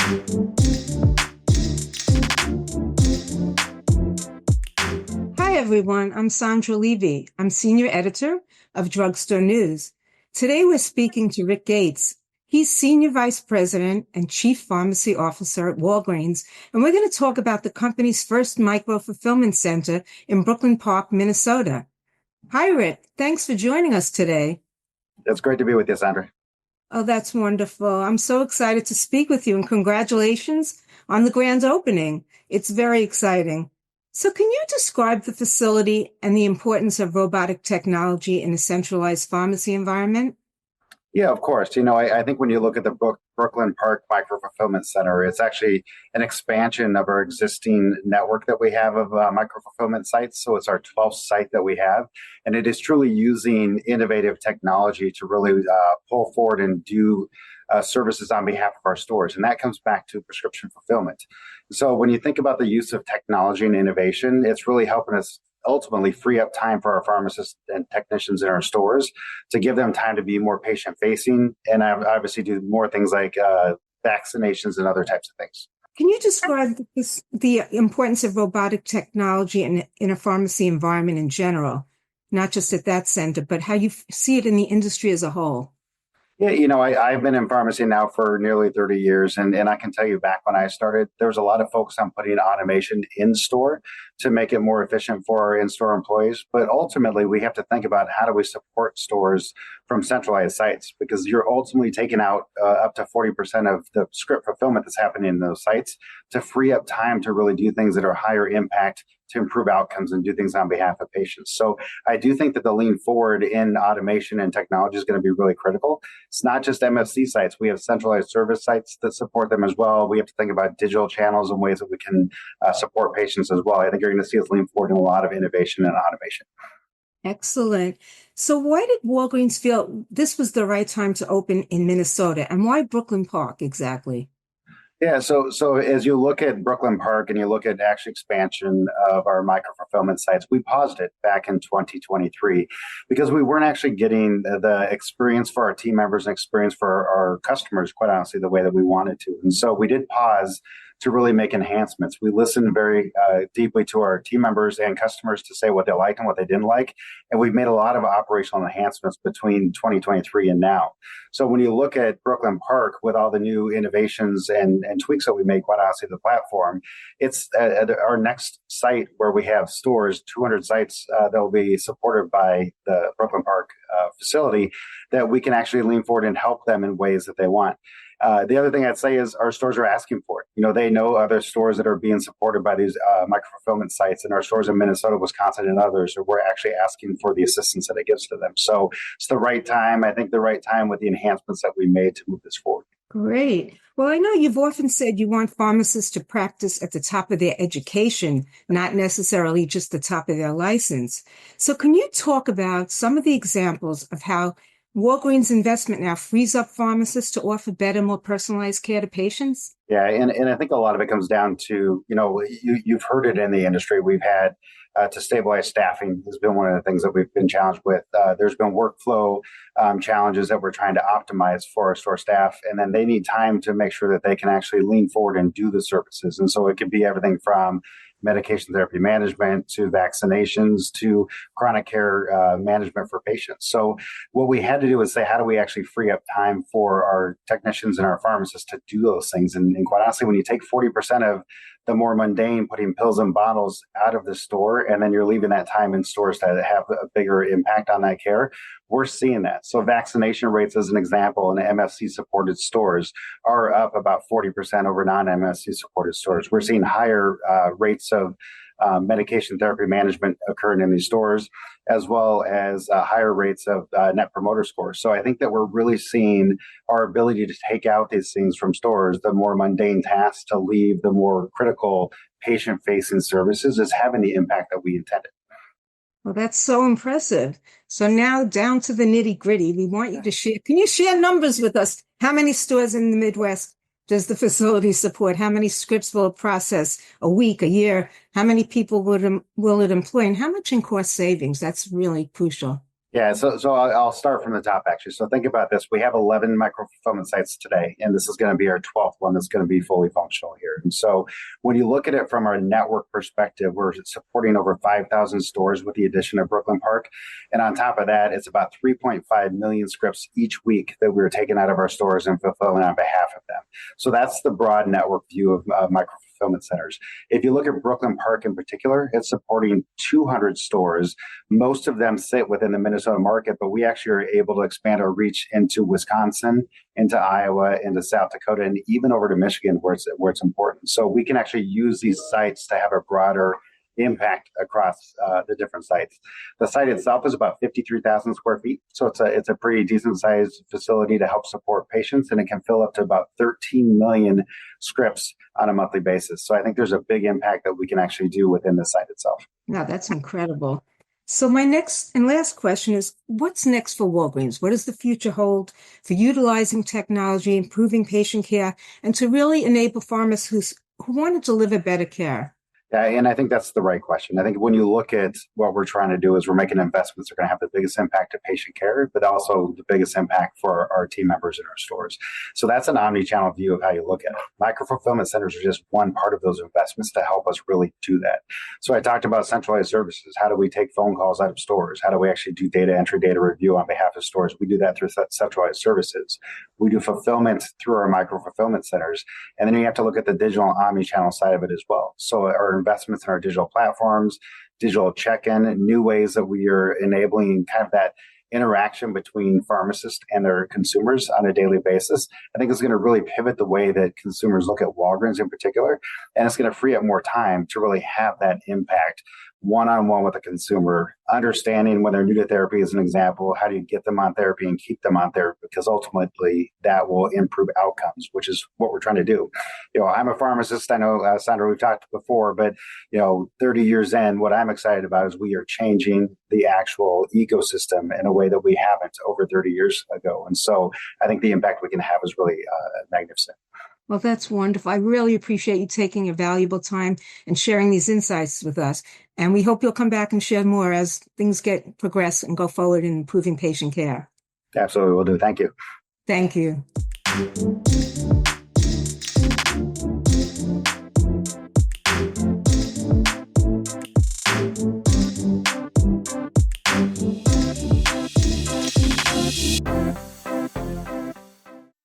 Hi, everyone. I'm Sandra Levy. I'm Senior Editor of Drugstore News. Today, we're speaking to Rick Gates. He's Senior Vice President and Chief Pharmacy Officer at Walgreens, and we're going to talk about the company's first micro-fulfillment center in Brooklyn Park, Minnesota. Hi, Rick. Thanks for joining us today. It's great to be with you, Sandra. Oh, that's wonderful. I'm so excited to speak with you, and congratulations on the grand opening. It's very exciting. So can you describe the facility and the importance of robotic technology in a centralized pharmacy environment? Yeah, of course. I think when you look at the Brooklyn Park Micro-Fulfillment Center, it's actually an expansion of our existing network that we have of micro-fulfillment sites. So it's our 12th site that we have. And it is truly using innovative technology to really pull forward and do services on behalf of our stores. And that comes back to prescription fulfillment. So when you think about the use of technology and innovation, it's really helping us ultimately free up time for our pharmacists and technicians in our stores to give them time to be more patient facing and obviously do more things like vaccinations and other types of things. Can you describe the importance of robotic technology in a pharmacy environment in general, not just at that center, but how you see it in the industry as a whole? Yeah, I've been in pharmacy now for nearly 30 years, and I can tell you back when I started, there was a lot of focus on putting automation in store to make it more efficient for our in-store employees. But ultimately, we have to think about how do we support stores from centralized sites, because you're ultimately taking out up to 40% of the script fulfillment that's happening in those sites to free up time to really do things that are higher impact to improve outcomes and do things on behalf of patients. So I do think that the lean forward in automation and technology is going to be really critical. It's not just MFC sites. We have centralized service sites that support them as well. We have to think about digital channels and ways that we can support patients as well. I think you're going to see us lean forward in a lot of innovation and automation. Excellent. So why did Walgreens feel this was the right time to open in Minnesota, and why Brooklyn Park exactly? Yeah, so as you look at Brooklyn Park and you look at actual expansion of our micro-fulfillment sites, we paused it back in 2023 because we weren't actually getting the experience for our team members and experience for our customers, quite honestly, the way that we wanted to. And so we did pause to really make enhancements. We listened very deeply to our team members and customers to say what they liked and what they didn't like. And we've made a lot of operational enhancements between 2023 and now. So when you look at Brooklyn Park with all the new innovations and tweaks that we made, quite honestly, the platform, it's our next site where we have stores, 200 sites that will be supported by the Brooklyn Park facility that we can actually lean forward and help them in ways that they want. The other thing I'd say is our stores are asking for it. They know other stores that are being supported by these micro-fulfillment sites, and our stores in Minnesota, Wisconsin, and others, we're actually asking for the assistance that it gives to them. So it's the right time, I think the right time with the enhancements that we made to move this forward. Great. Well, I know you've often said you want pharmacists to practice at the top of their education, not necessarily just the top of their license. So can you talk about some of the examples of how Walgreens' investment now frees up pharmacists to offer better, more personalized care to patients? Yeah, and I think a lot of it comes down to, you've heard it in the industry. We've had to stabilize staffing has been one of the things that we've been challenged with. There's been workflow challenges that we're trying to optimize for our store staff, and then they need time to make sure that they can actually lean forward and do the services. And so it could be everything from medication therapy management to vaccinations to chronic care management for patients. So what we had to do is say, how do we actually free up time for our technicians and our pharmacists to do those things? And quite honestly, when you take 40% of the more mundane, putting pills and bottles out of the store, and then you're leaving that time in stores to have a bigger impact on that care, we're seeing that. So vaccination rates, as an example, in MFC supported stores are up about 40% over non-MFC supported stores. We're seeing higher rates of medication therapy management occurring in these stores, as well as higher rates of net promoter scores. So I think that we're really seeing our ability to take out these things from stores, the more mundane tasks to leave the more critical patient-facing services, is having the impact that we intended. Well, that's so impressive. So now down to the nitty gritty, we want you to share. Can you share numbers with us? How many stores in the Midwest does the facility support? How many scripts will it process a week, a year? How many people will it employ? And how much in cost savings? That's really crucial. Yeah, so I'll start from the top actually. So think about this. We have 11 micro fulfillment sites today, and this is going to be our 12th one that's going to be fully functional here. And so when you look at it from our network perspective, we're supporting over 5,000 stores with the addition of Brooklyn Park. And on top of that, it's about 3.5 million scripts each week that we're taking out of our stores and fulfilling on behalf of them. So that's the broad network view of micro fulfillment centers. If you look at Brooklyn Park in particular, it's supporting 200 stores. Most of them sit within the Minnesota market, but we actually are able to expand our reach into Wisconsin, into Iowa, into South Dakota, and even over to Michigan where it's important. So we can actually use these sites to have a broader impact across the different sites. The site itself is about 53,000 square feet. So it's a pretty decent sized facility to help support patients, and it can fill up to about 13 million scripts on a monthly basis. So I think there's a big impact that we can actually do within the site itself. Now, that's incredible. So my next and last question is, what's next for Walgreens? What does the future hold for utilizing technology, improving patient care, and to really enable pharmacists who want to deliver better care? Yeah, and I think that's the right question. I think when you look at what we're trying to do is we're making investments that are going to have the biggest impact to patient care, but also the biggest impact for our team members in our stores. So that's an omni-channel view of how you look at it. Micro-fulfillment centers are just one part of those investments to help us really do that. So I talked about centralized services. How do we take phone calls out of stores? How do we actually do data entry, data review on behalf of stores? We do that through centralized services. We do fulfillment through our micro-fulfillment centers. And then you have to look at the digital and omni-channel side of it as well. So our investments in our digital platforms, digital check-in, new ways that we are enabling kind of that interaction between pharmacists and their consumers on a daily basis. I think it's going to really pivot the way that consumers look at Walgreens in particular, and it's going to free up more time to really have that impact one-on-one with the consumer, understanding when they're new to therapy as an example, how do you get them on therapy and keep them on therapy? Because ultimately that will improve outcomes, which is what we're trying to do. I'm a pharmacist. I know, Sandra, we've talked before, but 30 years in, what I'm excited about is we are changing the actual ecosystem in a way that we haven't over 30 years ago. And so I think the impact we can have is really magnificent. Well, that's wonderful. I really appreciate you taking your valuable time and sharing these insights with us. And we hope you'll come back and share more as things progress and go forward in improving patient care. Absolutely, will do. Thank you. Thank you.